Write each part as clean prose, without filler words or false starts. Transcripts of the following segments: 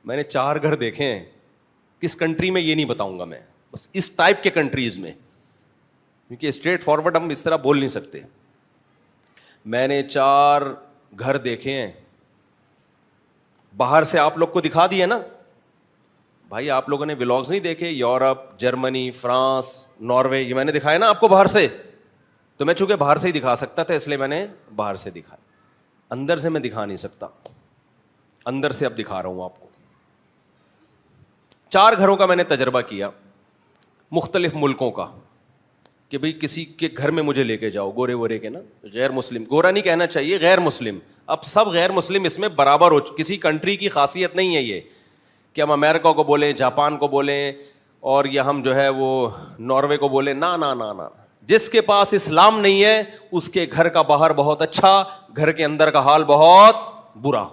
میں نے 4 گھر دیکھے ہیں. کس کنٹری میں یہ نہیں بتاؤں گا میں, بس اس ٹائپ کے کنٹریز میں, کیونکہ اسٹریٹ فارورڈ ہم اس طرح بول نہیں سکتے. میں نے 4 گھر دیکھے ہیں. باہر سے آپ لوگ کو دکھا دیا نا بھائی, آپ لوگوں نے ولاگز نہیں دیکھے, یورپ, جرمنی, فرانس, ناروے, یہ میں نے دکھایا نا آپ کو باہر سے. تو میں چونکہ باہر سے ہی دکھا سکتا تھا اس لیے میں نے باہر سے دکھایا, اندر سے میں دکھا نہیں سکتا. اندر سے اب دکھا رہا ہوں آپ کو. 4 گھروں کا میں نے تجربہ کیا, مختلف ملکوں کا, کہ بھئی کسی کے گھر میں مجھے لے کے جاؤ, گورے وورے کے نا, غیر مسلم, گورا نہیں کہنا چاہیے, غیر مسلم. اب سب غیر مسلم اس میں برابر ہو, کسی کنٹری کی خاصیت نہیں ہے یہ کہ ہم امریکہ کو بولیں, جاپان کو بولیں, اور یا ہم جو ہے وہ ناروے کو بولیں. نا نا نا نا, جس کے پاس اسلام نہیں ہے اس کے گھر کا باہر بہت اچھا, گھر کے اندر کا حال بہت برا.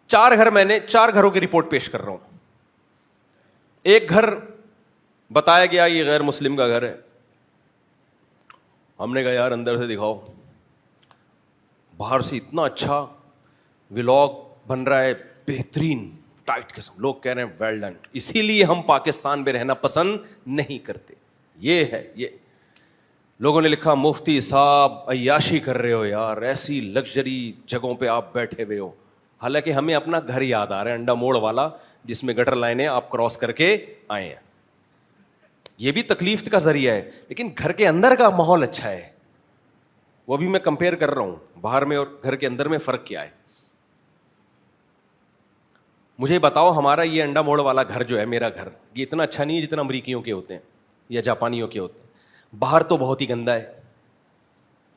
4 گھر میں نے 4 گھروں کی رپورٹ پیش کر رہا ہوں. ایک گھر بتایا گیا یہ غیر مسلم کا گھر ہے. ہم نے کہا یار اندر سے دکھاؤ. باہر سے اتنا اچھا ولاگ بن رہا ہے, بہترین ٹائٹ قسم, لوگ کہہ رہے ہیں ویل ڈن, اسی لیے ہم پاکستان میں رہنا پسند نہیں کرتے. یہ ہے, یہ لوگوں نے لکھا مفتی صاحب عیاشی کر رہے ہو یار, ایسی لگژری جگہوں پہ آپ بیٹھے ہوئے ہو. حالانکہ ہمیں اپنا گھر یاد آ رہا ہے, انڈا موڑ والا, جس میں گٹر لائنیں آپ کراس کر کے آئے ہیں. یہ بھی تکلیف کا ذریعہ ہے, لیکن گھر کے اندر کا ماحول اچھا ہے. وہ بھی میں کمپیئر کر رہا ہوں, باہر میں اور گھر کے اندر میں فرق کیا ہے. مجھے بتاؤ ہمارا یہ انڈا موڑ والا گھر جو ہے, میرا گھر, یہ اتنا اچھا نہیں ہے جتنا امریکیوں کے ہوتے ہیں یا جاپانیوں کے ہوتے ہیں. باہر تو بہت ہی گندا ہے,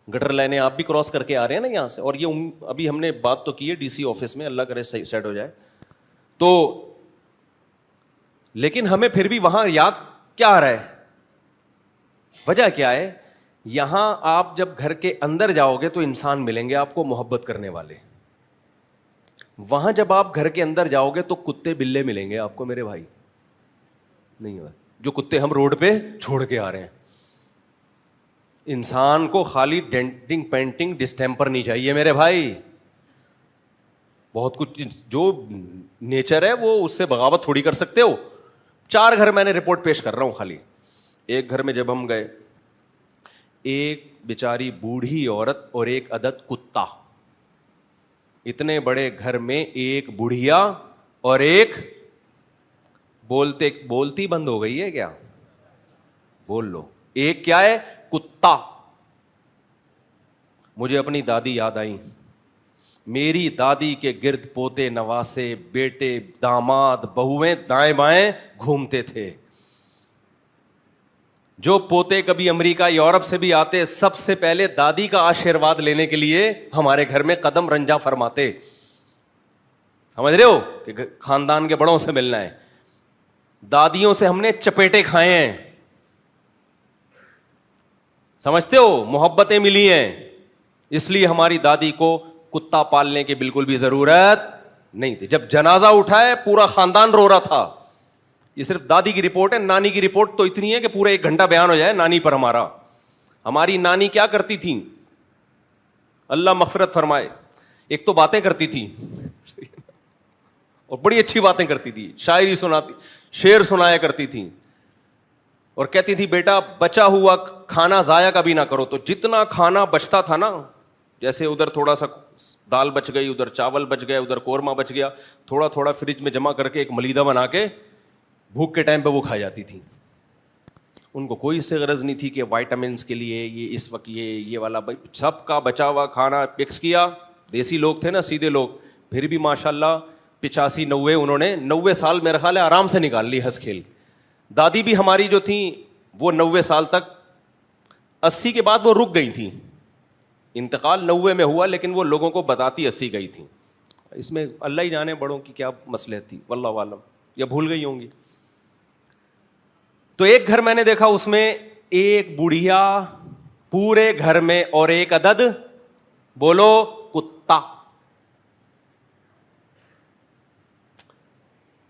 گٹر لائنیں آپ بھی کراس کر کے آ رہے ہیں نا یہاں سے. اور یہ ابھی ہم نے بات تو کی ہے ڈی سی آفس میں, اللہ کرے صحیح سیٹ ہو جائے تو, لیکن ہمیں پھر بھی وہاں یاد کیا آ رہا ہے, وجہ کیا ہے. یہاں آپ جب گھر کے اندر جاؤ گے تو انسان ملیں گے آپ کو محبت کرنے والے. وہاں جب آپ گھر کے اندر جاؤ گے تو کتے بلے ملیں گے آپ کو میرے بھائی. نہیں ہوا جو کتے ہم روڈ پہ چھوڑ کے آ رہے ہیں. انسان کو خالی ڈینٹنگ پینٹنگ ڈسٹیمپر نہیں چاہیے میرے بھائی. بہت کچھ جو نیچر ہے وہ اس سے بغاوت تھوڑی کر سکتے ہو. 4 گھر میں نے رپورٹ پیش کر رہا ہوں خالی. ایک گھر میں جب ہم گئے, ایک بیچاری بوڑھی عورت اور ایک عدد کتا. اتنے بڑے گھر میں ایک بڑھیا اور ایک بولتی بند ہو گئی ہے کیا, بول لو, ایک کیا ہے, کتا. مجھے اپنی دادی یاد آئی. میری دادی کے گرد پوتے نواسے, بیٹے, داماد, بہویں دائیں بائیں گھومتے تھے. جو پوتے کبھی امریکہ یورپ سے بھی آتے, سب سے پہلے دادی کا آشیرواد لینے کے لیے ہمارے گھر میں قدم رنجا فرماتے. سمجھ رہے ہو کہ خاندان کے بڑوں سے ملنا ہے. دادیوں سے ہم نے چپیٹے کھائے ہیں, سمجھتے ہو, محبتیں ملی ہیں. اس لیے ہماری دادی کو کتا پالنے کی بالکل بھی ضرورت نہیں تھی. جب جنازہ اٹھائے پورا خاندان رو رہا تھا. یہ صرف دادی کی رپورٹ ہے, نانی کی رپورٹ تو اتنی ہے کہ پورا 1 گھنٹہ بیان ہو جائے نانی پر ہمارا. ہماری نانی کیا کرتی تھیں, اللہ مغفرت فرمائے. ایک تو باتیں کرتی تھی اور بڑی اچھی باتیں کرتی تھی, شاعری سناتی, شعر سنایا کرتی تھی, اور کہتی تھی بیٹا بچا ہوا کھانا ضائع کبھی نہ کرو. تو جتنا کھانا بچتا تھا نا, جیسے ادھر تھوڑا سا دال بچ گئی, ادھر چاول بچ گیا, ادھر قورمہ بچ گیا, تھوڑا تھوڑا فریج میں جمع کر کے ایک ملیدہ بنا کے بھوک کے ٹائم پہ وہ کھا جاتی تھی. ان کو کوئی اس سے غرض نہیں تھی کہ وائٹامنس کے لیے یہ اس وقت یہ والا, سب کا بچا ہوا کھانا مکس کیا. دیسی لوگ تھے نا, سیدھے لوگ, پھر بھی ماشاء اللہ 85-90 انہوں نے 90 سال میرا خیال ہے آرام سے نکال لی ہنس کھیل. دادی بھی ہماری جو تھیں وہ 90 سال تک, 80 کے بعد وہ رک گئی تھیں. انتقال 90 میں ہوا, لیکن وہ لوگوں کو بتاتی 80 گئی تھیں. اس میں اللہ ہی جانے بڑوں کی کیا مصلحت تھی, واللہ عالم, یا بھول گئی ہوں گی. تو ایک گھر میں نے دیکھا, اس میں ایک بڑھیا پورے گھر میں اور ایک عدد, بولو, کتا.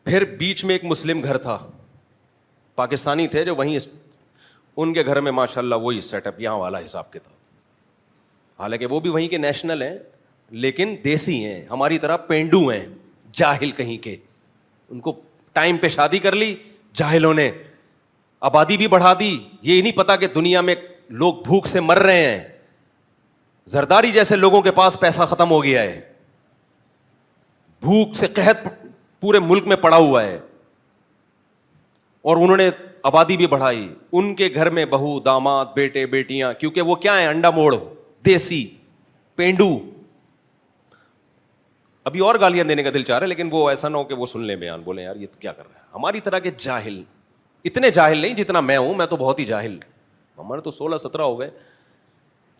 پھر بیچ میں ایک مسلم گھر تھا, پاکستانی تھے جو وہیں, ان کے گھر میں ماشاءاللہ وہی سیٹ اپ یہاں والا حساب کتاب. حالانکہ وہ بھی وہیں کے نیشنل ہیں لیکن دیسی ہیں, ہماری طرح پینڈو ہیں, جاہل کہیں کے. ان کو ٹائم پہ شادی کر لی جاہلوں نے, آبادی بھی بڑھا دی. یہ نہیں پتا کہ دنیا میں لوگ بھوک سے مر رہے ہیں. زرداری جیسے لوگوں کے پاس پیسہ ختم ہو گیا ہے, بھوک سے قحط پورے ملک میں پڑا ہوا ہے, اور انہوں نے آبادی بھی بڑھائی. ان کے گھر میں بہو, داماد, بیٹے, بیٹیاں, کیونکہ وہ کیا ہیں, انڈا موڑ, دیسی, پینڈو. ابھی اور گالیاں دینے کا دل چاہ رہا ہے, لیکن وہ ایسا نہ ہو کہ وہ سن لیں بیان, بولیں یار یہ تو کیا کر رہا ہے. ہماری طرح کے جاہل, اتنے جاہل نہیں جتنا میں ہوں, میں تو بہت ہی جاہل. ہمارے تو 16-17 ہو گئے.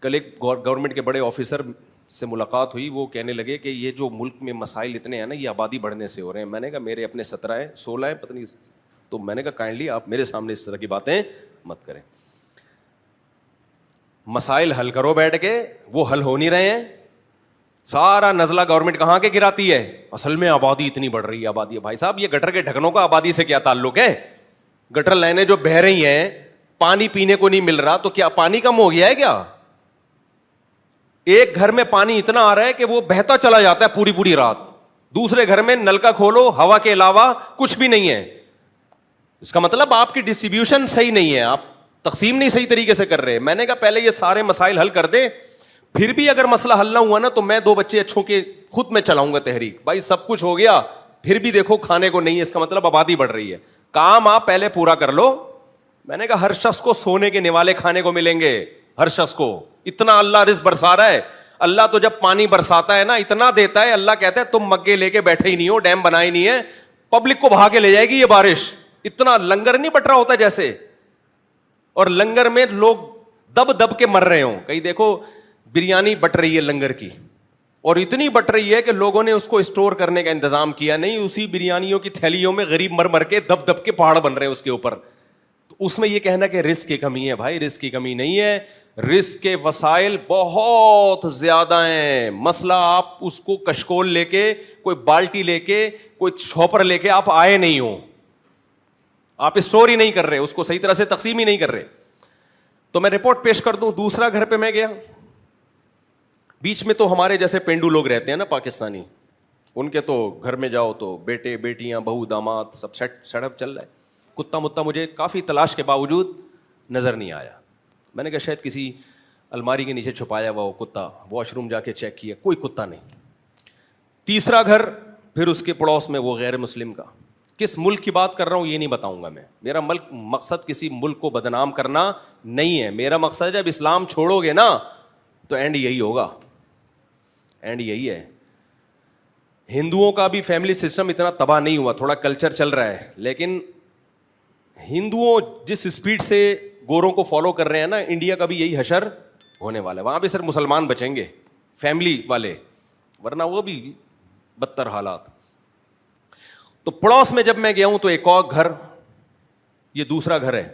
کل ایک گورنمنٹ کے بڑے آفیسر سے ملاقات ہوئی, وہ کہنے لگے کہ یہ جو ملک میں مسائل اتنے ہیں نا, یہ آبادی بڑھنے سے ہو رہے ہیں. میں نے کہا میرے اپنے 17 ہیں, 16 ہیں, پتہ نہیں. تو میں نے کہا کائنڈلی آپ میرے سامنے اس طرح کی باتیں مت کریں. مسائل حل کرو بیٹھ کے, وہ حل ہو نہیں رہے ہیں. سارا نزلہ گورنمنٹ کہاں کے گراتی ہے, اصل میں آبادی اتنی بڑھ رہی ہے. آبادی, بھائی صاحب یہ گٹر کے ڈھکنوں کا آبادی سے کیا تعلق ہے؟ گٹر لائنیں جو بہہ رہی ہیں, پانی پینے کو نہیں مل رہا, تو کیا پانی کم ہو گیا ہے کیا؟ ایک گھر میں پانی اتنا آ رہا ہے کہ وہ بہتا چلا جاتا ہے پوری پوری رات. دوسرے گھر میں نل کا کھولو, ہوا کے علاوہ کچھ بھی نہیں ہے. اس کا مطلب آپ کی ڈسٹریبیوشن صحیح نہیں ہے, آپ تقسیم نہیں صحیح طریقے سے کر رہے. میں نے کہا پہلے یہ سارے مسائل حل کر دے, پھر بھی اگر مسئلہ حل نہ ہوا نا تو میں 2 بچے اچھوں کے خود میں چلاؤں گا تحریک. بھائی سب کچھ ہو گیا پھر بھی دیکھو کھانے کو نہیں ہے, اس کا مطلب آبادی بڑھ رہی ہے. کام آپ پہلے پورا کر لو. میں نے کہا ہر شخص کو سونے کے نوالے کھانے کو ملیں گے, ہر شخص کو. اتنا اللہ رزق برسا رہا ہے. اللہ تو جب پانی برساتا ہے نا اتنا دیتا ہے, اللہ کہتا ہے تم مگے لے کے بیٹھے ہی نہیں ہو, ڈیم بنائے نہیں ہے, پبلک کو بہا کے لے جائے گی یہ بارش. اتنا لنگر نہیں بٹ رہا ہوتا جیسے, اور لنگر میں لوگ دب دب کے مر رہے ہوں. کہیں دیکھو بریانی بٹ رہی ہے لنگر کی, اور اتنی بٹ رہی ہے کہ لوگوں نے اس کو اسٹور کرنے کا انتظام کیا نہیں, اسی بریانیوں کی تھیلیوں میں غریب مر مر کے دب دب کے پہاڑ بن رہے ہیں اس کے اوپر. تو اس میں یہ کہنا کہ رزق کی کمی ہے, بھائی رزق کی کمی نہیں ہے, رزق کے وسائل بہت زیادہ ہیں. مسئلہ آپ اس کو کشکول لے کے, کوئی بالٹی لے کے, کوئی چھوپر لے کے آپ آئے نہیں ہو, آپ اسٹور ہی نہیں کر رہے, اس کو صحیح طرح سے تقسیم ہی نہیں کر رہے. تو میں رپورٹ پیش کر دوں. دوسرا گھر پہ میں گیا, بیچ میں تو ہمارے جیسے پینڈو لوگ رہتے ہیں نا پاکستانی, ان کے تو گھر میں جاؤ تو بیٹے, بیٹیاں, بہو, داماد سب سیٹ اپ چل رہا ہے. کتا متا مجھے کافی تلاش کے باوجود نظر نہیں آیا. میں نے کہا شاید کسی الماری کے نیچے چھپایا ہوا وہ کتا, واش روم جا کے چیک کیا, کوئی کتا نہیں. تیسرا گھر پھر اس کے پڑوس میں وہ غیر مسلم کا. کس ملک کی بات کر رہا ہوں یہ نہیں بتاؤں گا میں, میرا مقصد کسی ملک کو بدنام کرنا نہیں ہے. میرا مقصد ہے جب اسلام چھوڑو گے نا تو اینڈ یہی ہوگا, اینڈ یہی ہے. ہندوؤں کا بھی فیملی سسٹم اتنا تباہ نہیں ہوا, تھوڑا کلچر چل رہا ہے, لیکن ہندوؤں جس اسپیڈ سے گوروں کو فالو کر رہے ہیں نا, انڈیا کا بھی یہی حشر ہونے والا ہے. وہاں پہ صرف مسلمان بچیں گے, فیملی والے, ورنہ وہ بھی بدتر حالات. تو پڑوس میں جب میں گیا ہوں تو ایک اور گھر, یہ دوسرا گھر ہے,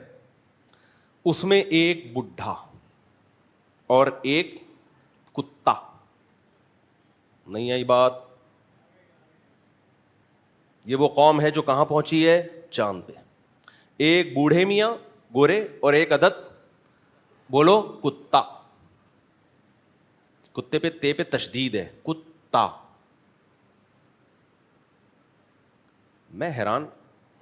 اس میں ایک بڈھا اور ایک کتا. نہیں آئی بات؟ یہ وہ قوم ہے جو کہاں پہنچی ہے, چاند پہ. ایک بوڑھے میاں گورے اور ایک عدد بولو کتا. کتے پہ تے پہ تشدید ہے, کتا. میں حیران,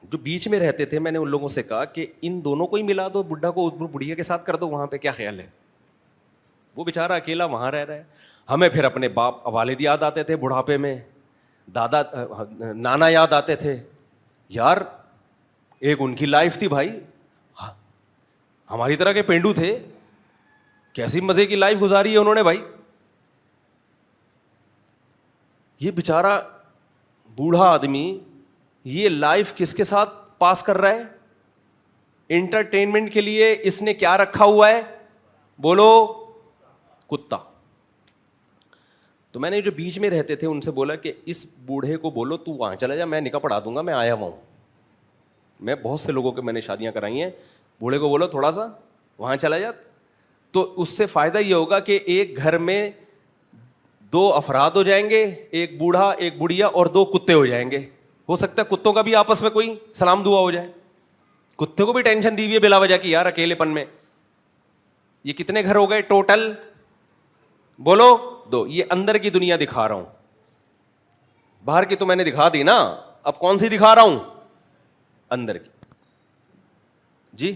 جو بیچ میں رہتے تھے, میں نے ان لوگوں سے کہا کہ ان دونوں کو ہی ملا دو, بڈھا کو بڑھیا کے ساتھ کر دو, وہاں پہ کیا خیال ہے؟ وہ بیچارہ اکیلا وہاں رہ رہا ہے. ہمیں پھر اپنے باپ والد یاد آتے تھے بڑھاپے میں, دادا نانا یاد آتے تھے. یار ایک ان کی لائف تھی بھائی, ہماری طرح کے پینڈو تھے, کیسی مزے کی لائف گزاری ہے انہوں نے بھائی. یہ بیچارہ بوڑھا آدمی یہ لائف کس کے ساتھ پاس کر رہا ہے؟ انٹرٹینمنٹ کے لیے اس نے کیا رکھا ہوا ہے, بولو کتا. تو میں نے جو بیچ میں رہتے تھے ان سے بولا کہ اس بوڑھے کو بولو تو وہاں چلا جا, میں نکاح پڑھا دوں گا, میں آیا ہوا ہوں. میں بہت سے لوگوں کے میں نے شادیاں کرائی ہیں, بوڑھے کو بولو تھوڑا سا وہاں چلا جا, تو اس سے فائدہ یہ ہوگا کہ ایک گھر میں 2 افراد ہو جائیں گے, ایک بوڑھا ایک بڑھیا اور 2 کتے ہو جائیں گے. ہو سکتا ہے کتوں کا بھی آپس میں کوئی سلام دعا ہو جائے. کتے کو بھی ٹینشن دی ہوئی ہے بلا وجہ کی یار اکیلے پن میں. یہ کتنے گھر ہو گئے ٹوٹل, بولو 2. یہ اندر کی دنیا دکھا رہا ہوں, باہر کی تو میں نے دکھا دی نا, اب کون سی دکھا رہا ہوں؟ اندر کی. جی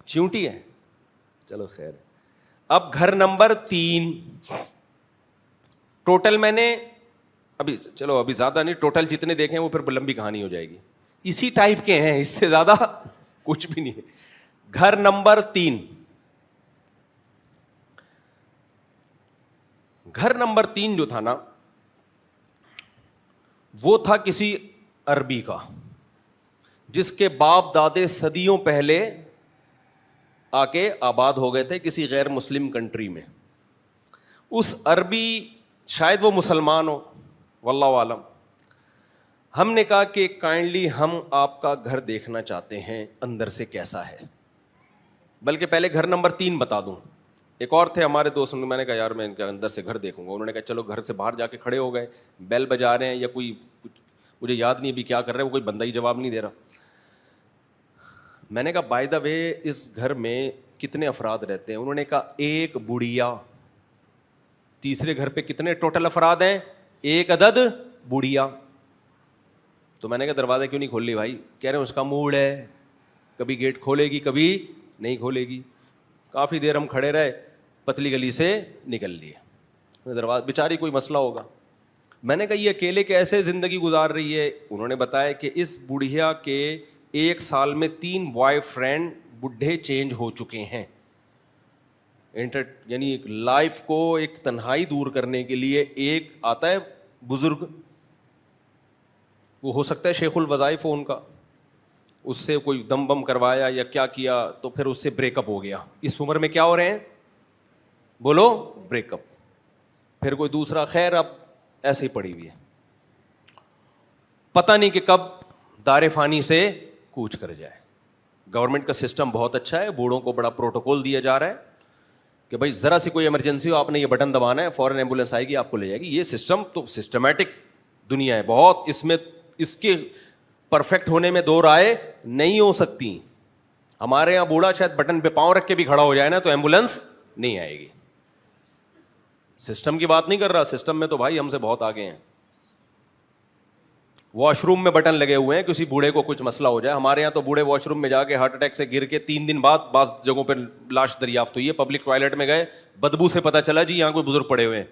چیونٹی ہے, چلو خیر. اب گھر نمبر 3, ٹوٹل میں نے ابھی زیادہ نہیں, ٹوٹل جتنے دیکھیں وہ پھر لمبی کہانی ہو جائے گی, اسی ٹائپ کے ہیں, اس سے زیادہ کچھ بھی نہیں ہے. گھر نمبر 3, گھر نمبر 3 جو تھا نا, وہ تھا کسی عربی کا, جس کے باپ دادے صدیوں پہلے آ کے آباد ہو گئے تھے کسی غیر مسلم کنٹری میں. اس عربی, شاید وہ مسلمان ہو, واللہ عالم. ہم نے کہا کہ کائنڈلی ہم آپ کا گھر دیکھنا چاہتے ہیں اندر سے کیسا ہے. بلکہ پہلے گھر نمبر 3 بتا دوں. ایک اور تھے ہمارے دوست, میں نے کہا یار میں ان کے اندر سے گھر دیکھوں گا. انہوں نے کہا چلو گھر سے باہر جا کے کھڑے ہو گئے, بیل بجا رہے ہیں یا کوئی, مجھے یاد نہیں ابھی کیا کر رہے ہیں, وہ کوئی بندہ ہی جواب نہیں دے رہا. میں نے کہا بائی دا وے اس گھر میں کتنے افراد رہتے ہیں؟ انہوں نے کہا ایک بڑھیا. تیسرے گھر پہ کتنے ٹوٹل افراد ہیں؟ ایک عدد بڑھیا. تو میں نے کہا دروازہ کیوں نہیں کھول لی بھائی؟ کہہ رہے ہیں اس کا موڈ ہے, کبھی گیٹ کھولے گی کبھی نہیں کھولے گی. کافی دیر ہم کھڑے رہے, پتلی گلی سے نکل لیے. دروازہ, بیچاری کوئی مسئلہ ہوگا. میں نے کہا یہ اکیلے کیسے زندگی گزار رہی ہے؟ انہوں نے بتایا کہ اس بڑھیا کے 1 سال میں 3 بوائے فرینڈ بڈھے چینج ہو چکے ہیں. یعنی ایک لائف کو ایک تنہائی دور کرنے کے لیے ایک آتا ہے بزرگ, وہ ہو سکتا ہے شیخ الوظائف ہو ان کا, اس سے کوئی دم بم کروایا یا کیا کیا تو پھر اس سے بریک اپ ہو گیا. اس عمر میں کیا ہو رہے ہیں بولو؟ Break up. پھر کوئی دوسرا, خیر اب ایسے ہی پڑی ہوئی ہے, پتہ نہیں کہ کب دار فانی سے کوچ کر جائے. گورنمنٹ کا سسٹم بہت اچھا ہے, بوڑھوں کو بڑا پروٹوکول دیا جا رہا ہے کہ بھائی ذرا سی کوئی ایمرجنسی ہو, آپ نے یہ بٹن دبانا ہے, فوراً ایمبولینس آئے گی آپ کو لے جائے گی. یہ سسٹم تو سسٹمیٹک دنیا ہے بہت, اس میں اس کے پرفیکٹ ہونے میں 2 رائے نہیں ہو سکتی. ہمارے یہاں بوڑھا شاید بٹن پہ پاؤں رکھ کے بھی کھڑا ہو جائے نا تو ایمبولینس نہیں آئے گی. سسٹم کی بات نہیں کر رہا, سسٹم میں تو بھائی ہم سے بہت آگے ہیں. واش روم میں بٹن لگے ہوئے ہیں, کسی بوڑھے کو کچھ مسئلہ ہو جائے. ہمارے یہاں تو بوڑھے واش روم میں جا کے ہارٹ اٹیک سے گر کے 3 دن بعد بعض جگہوں پہ لاش دریافت ہوئی ہے. پبلک ٹوائلٹ میں گئے, بدبو سے پتہ چلا جی یہاں کوئی بزرگ پڑے ہوئے ہیں.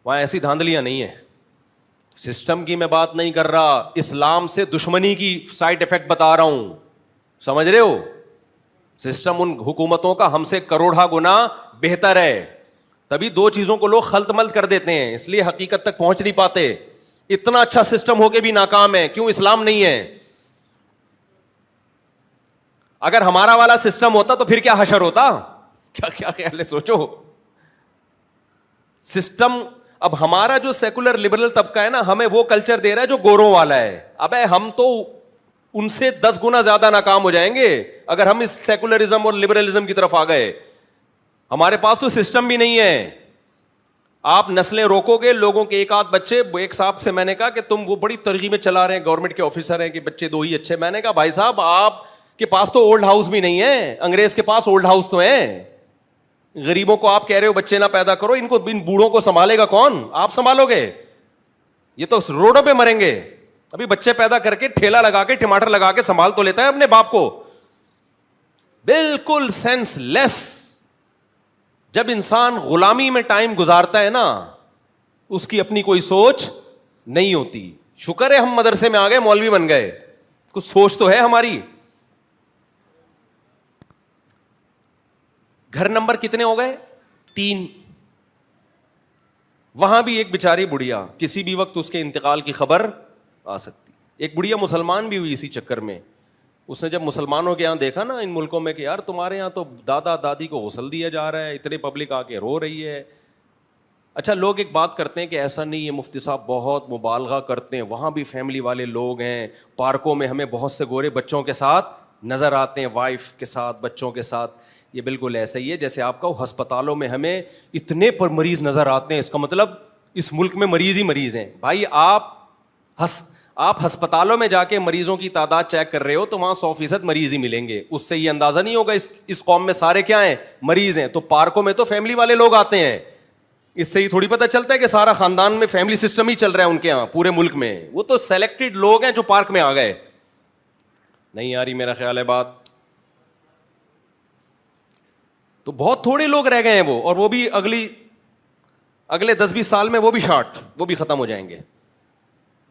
وہاں ایسی دھاندلیاں نہیں ہیں. سسٹم کی میں بات نہیں کر رہا, اسلام سے دشمنی کی سائڈ افیکٹ بتا رہا ہوں, سمجھ رہے ہو؟ سسٹم ان حکومتوں کا ہم سے کروڑا گنا بہتر ہے. تبھی 2 چیزوں کو لوگ خلط ملط کر دیتے ہیں, اس لیے حقیقت تک پہنچ نہیں پاتے. اتنا اچھا سسٹم ہو کے بھی ناکام ہے, کیوں؟ اسلام نہیں ہے. اگر ہمارا والا سسٹم ہوتا تو پھر کیا حشر ہوتا؟ کیا خیال ہے, سوچو. سسٹم اب ہمارا جو سیکولر لبرل طبقہ ہے نا, ہمیں وہ کلچر دے رہا ہے جو گوروں والا ہے. ابے ہم تو ان سے 10 گنا زیادہ ناکام ہو جائیں گے اگر ہم اس سیکولرزم اور لبرلزم کی طرف آ گئے. ہمارے پاس تو سسٹم بھی نہیں ہے. آپ نسلیں روکو گے, لوگوں کے ایک آدھ بچے. ایک صاحب سے میں نے کہا کہ تم وہ بڑی ترغیبیں چلا رہے ہیں, گورنمنٹ کے آفیسر ہیں کہ بچے 2 ہی اچھے. میں نے کہا بھائی صاحب آپ کے پاس تو اولڈ ہاؤس بھی نہیں ہے, انگریز کے پاس اولڈ ہاؤس تو ہیں. غریبوں کو آپ کہہ رہے ہو بچے نہ پیدا کرو, ان کو ان بوڑھوں کو سنبھالے گا کون؟ آپ سنبھالو گے؟ یہ تو روڈوں پہ مریں گے. ابھی بچے پیدا کر کے ٹھیلا لگا کے ٹماٹر لگا کے سنبھال تو لیتا ہے اپنے باپ کو. بالکل سینس لیس. جب انسان غلامی میں ٹائم گزارتا ہے نا, اس کی اپنی کوئی سوچ نہیں ہوتی. شکر ہے ہم مدرسے میں آ گئے, مولوی بن گئے, کچھ سوچ تو ہے ہماری. گھر نمبر کتنے ہو گئے؟ 3. وہاں بھی ایک بیچاری بڑھیا, کسی بھی وقت اس کے انتقال کی خبر آ سکتی. ایک بڑھیا مسلمان بھی ہوئی اسی چکر میں. اس نے جب مسلمانوں کے یہاں دیکھا نا ان ملکوں میں کہ یار تمہارے یہاں تو دادا دادی کو غسل دیا جا رہا ہے, اتنے پبلک آ کے رو رہی ہے. اچھا لوگ ایک بات کرتے ہیں کہ ایسا نہیں ہے, مفتی صاحب بہت مبالغہ کرتے ہیں, وہاں بھی فیملی والے لوگ ہیں. پارکوں میں ہمیں بہت سے گورے بچوں کے ساتھ نظر آتے ہیں, وائف کے ساتھ, بچوں کے ساتھ. یہ بالکل ایسا ہی ہے جیسے آپ کا ہسپتالوں میں ہمیں اتنے پر مریض نظر آتے ہیں, اس کا مطلب اس ملک میں مریض ہی مریض ہیں. بھائی آپ ہسپتالوں میں جا کے مریضوں کی تعداد چیک کر رہے ہو تو وہاں 100% مریض ہی ملیں گے. اس سے یہ اندازہ نہیں ہوگا اس قوم میں سارے کیا ہیں؟ مریض ہیں. تو پارکوں میں تو فیملی والے لوگ آتے ہیں, اس سے ہی تھوڑی پتہ چلتا ہے کہ سارا خاندان میں فیملی سسٹم ہی چل رہا ہے ان کے یہاں پورے ملک میں. وہ تو سلیکٹڈ لوگ ہیں جو پارک میں آ گئے. نہیں آ رہی میرا خیال ہے بات. تو بہت تھوڑے لوگ رہ گئے ہیں وہ, اور وہ بھی اگلے 10-20 سال میں وہ بھی وہ بھی ختم ہو جائیں گے,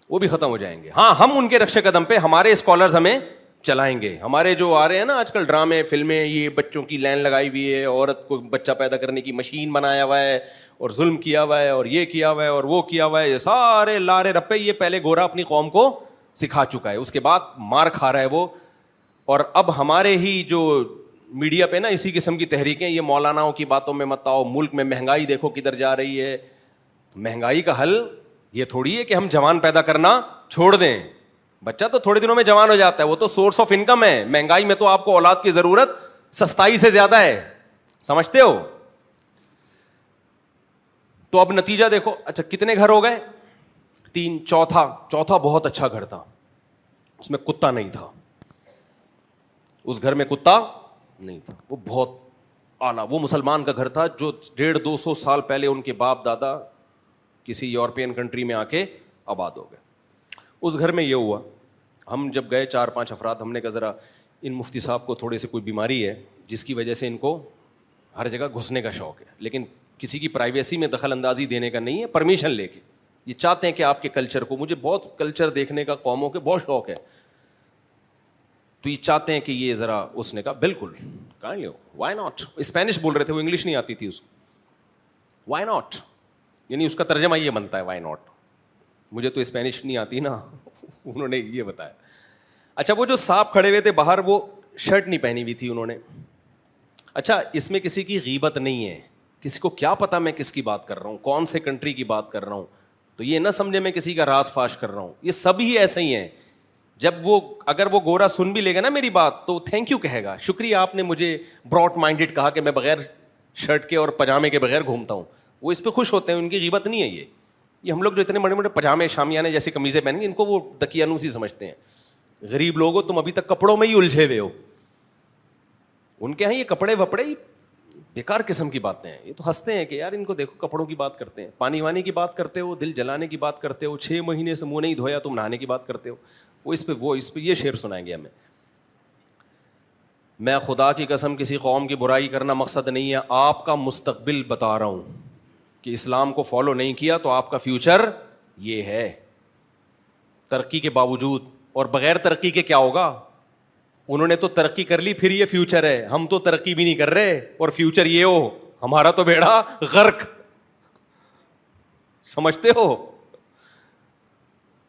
وہ بھی ختم ہو جائیں گے. ہاں, ہم ان کے رکشے قدم پہ, ہمارے اسکالرز ہمیں چلائیں گے. ہمارے جو آ رہے ہیں نا آج کل ڈرامے فلمیں, یہ بچوں کی لائن لگائی ہوئی ہے, عورت کو بچہ پیدا کرنے کی مشین بنایا ہوا ہے, اور ظلم کیا ہوا ہے, اور یہ کیا ہوا ہے, اور وہ کیا ہوا ہے, یہ سارے لارے رپے یہ پہلے گورا اپنی قوم کو سکھا چکا ہے, اس کے بعد مار کھا رہا ہے وہ. اور اب ہمارے ہی جو میڈیا پہ نا اسی قسم کی تحریکیں, یہ مولاناؤں کی باتوں میں مت آؤ, ملک میں مہنگائی دیکھو کدھر جا رہی ہے. مہنگائی کا حل یہ تھوڑی ہے کہ ہم جوان پیدا کرنا چھوڑ دیں. بچہ تو تھوڑے دنوں میں جوان ہو جاتا ہے, وہ تو سورس آف انکم ہے. مہنگائی میں تو آپ کو اولاد کی ضرورت سستائی سے زیادہ ہے, سمجھتے ہو. تو اب نتیجہ دیکھو. اچھا کتنے گھر ہو گئے؟ 3. چوتھا بہت اچھا گھر تھا, اس میں کتا نہیں تھا. اس گھر میں کتا نہیں تھا, وہ بہت اعلیٰ, وہ مسلمان کا گھر تھا جو 150-200 سال پہلے ان کے باپ دادا کسی یورپین کنٹری میں آ کے آباد ہو گئے. اس گھر میں یہ ہوا, ہم جب گئے 4-5 افراد, ہم نے کہا ذرا ان مفتی صاحب کو تھوڑے سے کوئی بیماری ہے جس کی وجہ سے ان کو ہر جگہ گھسنے کا شوق ہے, لیکن کسی کی پرائیویسی میں دخل اندازی دینے کا نہیں ہے, پرمیشن لے کے. یہ چاہتے ہیں کہ آپ کے کلچر کو, مجھے بہت کلچر دیکھنے کا قوموں کے بہت شوق ہے, تو یہ چاہتے ہیں کہ یہ ذرا. اس نے کہا بالکل کائنڈلی, وائی ناٹ. اسپینش بول رہے تھے وہ, انگلش نہیں آتی تھی اس کو. وائی ناٹ یعنی اس کا ترجمہ یہ بنتا ہے وائی ناٹ. مجھے تو اسپینش نہیں آتی نا, انہوں نے یہ بتایا. اچھا وہ جو صاحب کھڑے ہوئے تھے باہر, وہ شرٹ نہیں پہنی ہوئی تھی انہوں نے. اچھا اس میں کسی کی غیبت نہیں ہے, کسی کو کیا پتا میں کس کی بات کر رہا ہوں, کون سے کنٹری کی بات کر رہا ہوں, تو یہ نہ سمجھے میں کسی کا راز فاش کر رہا ہوں. یہ سب ہی ایسے ہی ہیں. جب وہ اگر وہ گورا سن بھی لے گا نا میری بات, تو تھینک یو کہے گا, شکریہ آپ نے مجھے براڈ مائنڈیڈ کہا کہ میں بغیر شرٹ کے اور پجامے کے بغیر گھومتا ہوں. وہ اس پہ خوش ہوتے ہیں, ان کی غیبت نہیں ہے. یہ ہم لوگ جو اتنے بڑے بڑے پجامے شامیانے جیسی قمیضیں پہنیں گے, ان کو وہ دقیانوسی سمجھتے ہیں. غریب لوگوں تم ابھی تک کپڑوں میں ہی الجھے ہوئے ہو. ان کے یہاں یہ کپڑے وپڑے بیکار قسم کی باتیں ہیں. یہ تو ہنستے ہیں کہ یار ان کو دیکھو کپڑوں کی بات کرتے ہیں, پانی وانی کی بات کرتے ہو, دل جلانے کی بات کرتے ہو, 6 مہینے سے منہ نہیں دھویا تم نہانے کی بات کرتے ہو. وہ اس پہ یہ شعر سنائیں گے ہمیں. میں خدا کی قسم کسی قوم کی برائی کرنا مقصد نہیں ہے, آپ کا مستقبل بتا رہا ہوں کہ اسلام کو فالو نہیں کیا تو آپ کا فیوچر یہ ہے. ترقی کے باوجود, اور بغیر ترقی کے کیا ہوگا. انہوں نے تو ترقی کر لی پھر یہ فیوچر ہے, ہم تو ترقی بھی نہیں کر رہے اور فیوچر یہ ہو, ہمارا تو بیڑا غرق. سمجھتے ہو.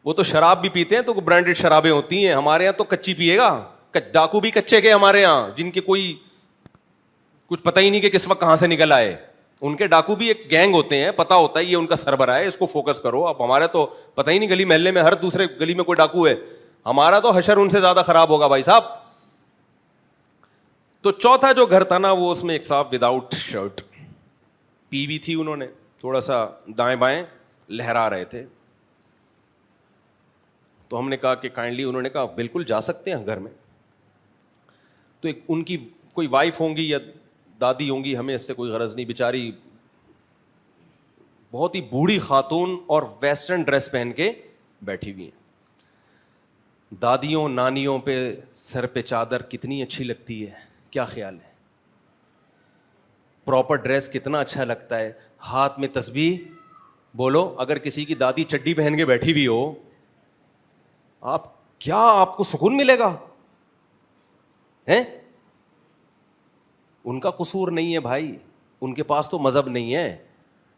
وہ تو شراب بھی پیتے ہیں تو برانڈیڈ شرابیں ہوتی ہیں, ہمارے یہاں تو کچی پیے گا. ڈاکو بھی کچے کے ہمارے یہاں, جن کے کوئی کچھ پتہ ہی نہیں کہ کس وقت کہاں سے نکل آئے. ان کے ڈاکو بھی ایک گینگ ہوتے ہیں, پتہ ہوتا ہے یہ ان کا سربراہ ہے, اس کو فوکس کرو. اب ہمارے تو پتہ ہی نہیں, گلی محلے میں ہر دوسرے گلی میں کوئی ڈاکو ہے. ہمارا تو حشر ان سے زیادہ خراب ہوگا بھائی صاحب. تو چوتھا جو گھر تھا نا, وہ اس میں ایک صاحب وداؤٹ شرٹ, پی بھی تھی انہوں نے, تھوڑا سا دائیں بائیں لہرا رہے تھے. تو ہم نے کہا کہ کائنڈلی, انہوں نے کہا بالکل جا سکتے ہیں گھر میں. تو ایک ان کی کوئی وائف ہوں گی یا دادی ہوں گی, ہمیں اس سے کوئی غرض نہیں, بیچاری بہت ہی بوڑھی خاتون اور ویسٹرن ڈریس پہن کے بیٹھی ہوئی ہیں. دادیوں نانیوں پہ سر پہ چادر کتنی اچھی لگتی ہے, کیا خیال ہے. پراپر ڈریس کتنا اچھا لگتا ہے, ہاتھ میں تسبیح. بولو اگر کسی کی دادی چڈی پہن کے بیٹھی ہوئی ہو, آپ کو سکون ملے گا ہیں. ان کا قصور نہیں ہے بھائی, ان کے پاس تو مذہب نہیں ہے,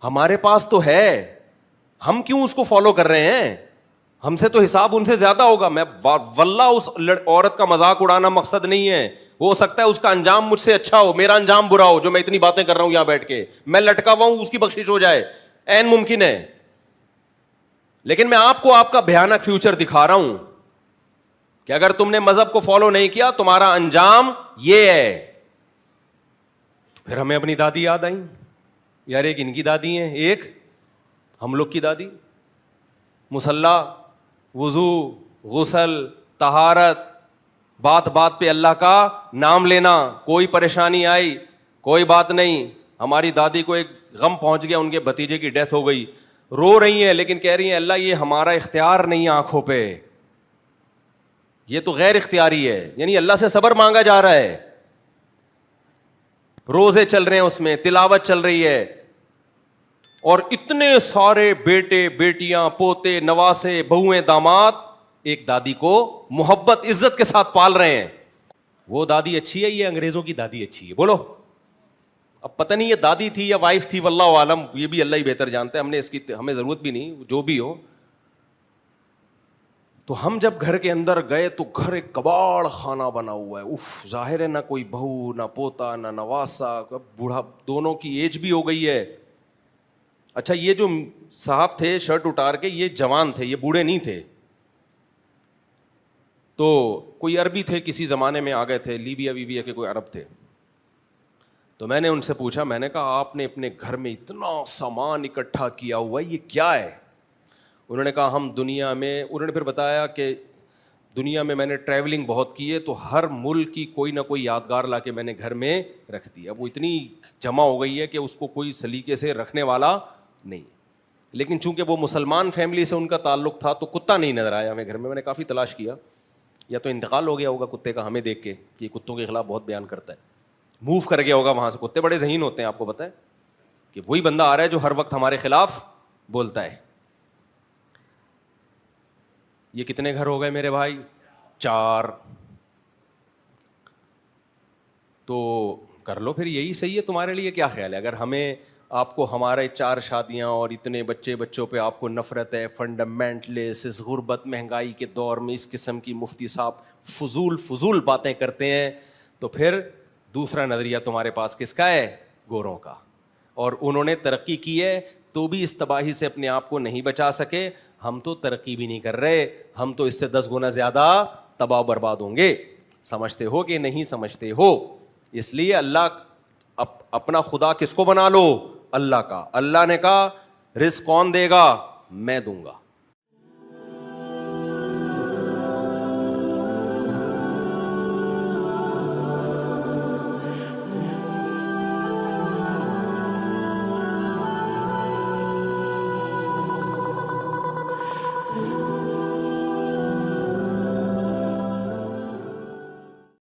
ہمارے پاس تو ہے. ہم کیوں اس کو فالو کر رہے ہیں, ہم سے تو حساب ان سے زیادہ ہوگا. میں واللہ اس عورت کا مذاق اڑانا مقصد نہیں ہے, ہو سکتا ہے اس کا انجام مجھ سے اچھا ہو, میرا انجام برا ہو, جو میں اتنی باتیں کر رہا ہوں یہاں بیٹھ کے, میں لٹکا ہوا ہوں, اس کی بخشش ہو جائے, عین ممکن ہے. لیکن میں آپ کو آپ کا بھیانک فیوچر دکھا رہا ہوں کہ اگر تم نے مذہب کو فالو نہیں کیا تمہارا انجام یہ ہے. پھر ہمیں اپنی دادی یاد آئیں. یار ایک ان کی دادی ہیں, ایک ہم لوگ کی دادی. مصلی, وضو, غسل, طہارت, بات بات پہ اللہ کا نام لینا, کوئی پریشانی آئی کوئی بات نہیں. ہماری دادی کو ایک غم پہنچ گیا, ان کے بھتیجے کی ڈیتھ ہو گئی, رو رہی ہیں لیکن کہہ رہی ہیں اللہ یہ ہمارا اختیار نہیں ہے آنکھوں پہ, یہ تو غیر اختیاری ہے, یعنی اللہ سے صبر مانگا جا رہا ہے, روزے چل رہے ہیں, اس میں تلاوت چل رہی ہے, اور اتنے سارے بیٹے بیٹیاں پوتے نواسے بہویں داماد ایک دادی کو محبت عزت کے ساتھ پال رہے ہیں. وہ دادی اچھی ہے, یہ انگریزوں کی دادی اچھی ہے؟ بولو. اب پتہ نہیں یہ دادی تھی یا وائف تھی, واللہ عالم, یہ بھی اللہ ہی بہتر جانتا ہے, ہم نے اس کی ہمیں ضرورت بھی نہیں, جو بھی ہو. تو ہم جب گھر کے اندر گئے تو گھر ایک کباڑ خانہ بنا ہوا ہے, اف, ظاہر ہے نہ کوئی بہو نہ پوتا نہ نواسا, بوڑھا, دونوں کی ایج بھی ہو گئی ہے. اچھا یہ جو صاحب تھے شرٹ اتار کے, یہ جوان تھے, یہ بوڑھے نہیں تھے. تو کوئی عربی تھے, کسی زمانے میں آ گئے تھے, لیبیا ویبیا کے کوئی عرب تھے. تو میں نے ان سے پوچھا, میں نے کہا آپ نے اپنے گھر میں اتنا سامان اکٹھا کیا ہوا ہے, یہ کیا ہے؟ انہوں نے کہا ہم دنیا میں, انہوں نے پھر بتایا کہ دنیا میں نے ٹریولنگ بہت کی ہے, تو ہر ملک کی کوئی نہ کوئی یادگار لا کے میں نے گھر میں رکھ دی. اب وہ اتنی جمع ہو گئی ہے کہ اس کو کوئی سلیقے سے رکھنے والا نہیں. لیکن چونکہ وہ مسلمان فیملی سے ان کا تعلق تھا تو کتا نہیں نظر آیا ہمیں گھر میں. میں نے کافی تلاش کیا, یا تو انتقال ہو گیا ہوگا کتے کا ہمیں دیکھ کے کہ یہ کتوں کے خلاف بہت بیان کرتا ہے, موو کر گیا ہوگا وہاں سے. کتے بڑے ذہین ہوتے ہیں, آپ کو پتہ ہے کہ وہی بندہ آ رہا ہے جو ہر وقت ہمارے خلاف بولتا ہے. یہ کتنے گھر ہو گئے میرے بھائی؟ 4. تو کر لو پھر, یہی صحیح ہے تمہارے لیے. کیا خیال ہے اگر ہمیں آپ کو ہمارے 4 شادیاں اور اتنے بچوں پہ آپ کو نفرت ہے, فنڈامنٹلسٹ, اس غربت مہنگائی کے دور میں اس قسم کی مفتی صاحب فضول باتیں کرتے ہیں, تو پھر دوسرا نظریہ تمہارے پاس کس کا ہے؟ گوروں کا. اور انہوں نے ترقی کی ہے تو بھی اس تباہی سے اپنے آپ کو نہیں بچا سکے. ہم تو ترقی بھی نہیں کر رہے, ہم تو اس سے 10 گنا زیادہ تباہ برباد ہوں گے. سمجھتے ہو کہ نہیں سمجھتے ہو؟ اس لیے اللہ اپنا خدا کس کو بنا لو؟ اللہ کا. اللہ نے کہا رزق کون دے گا؟ میں دوں گا.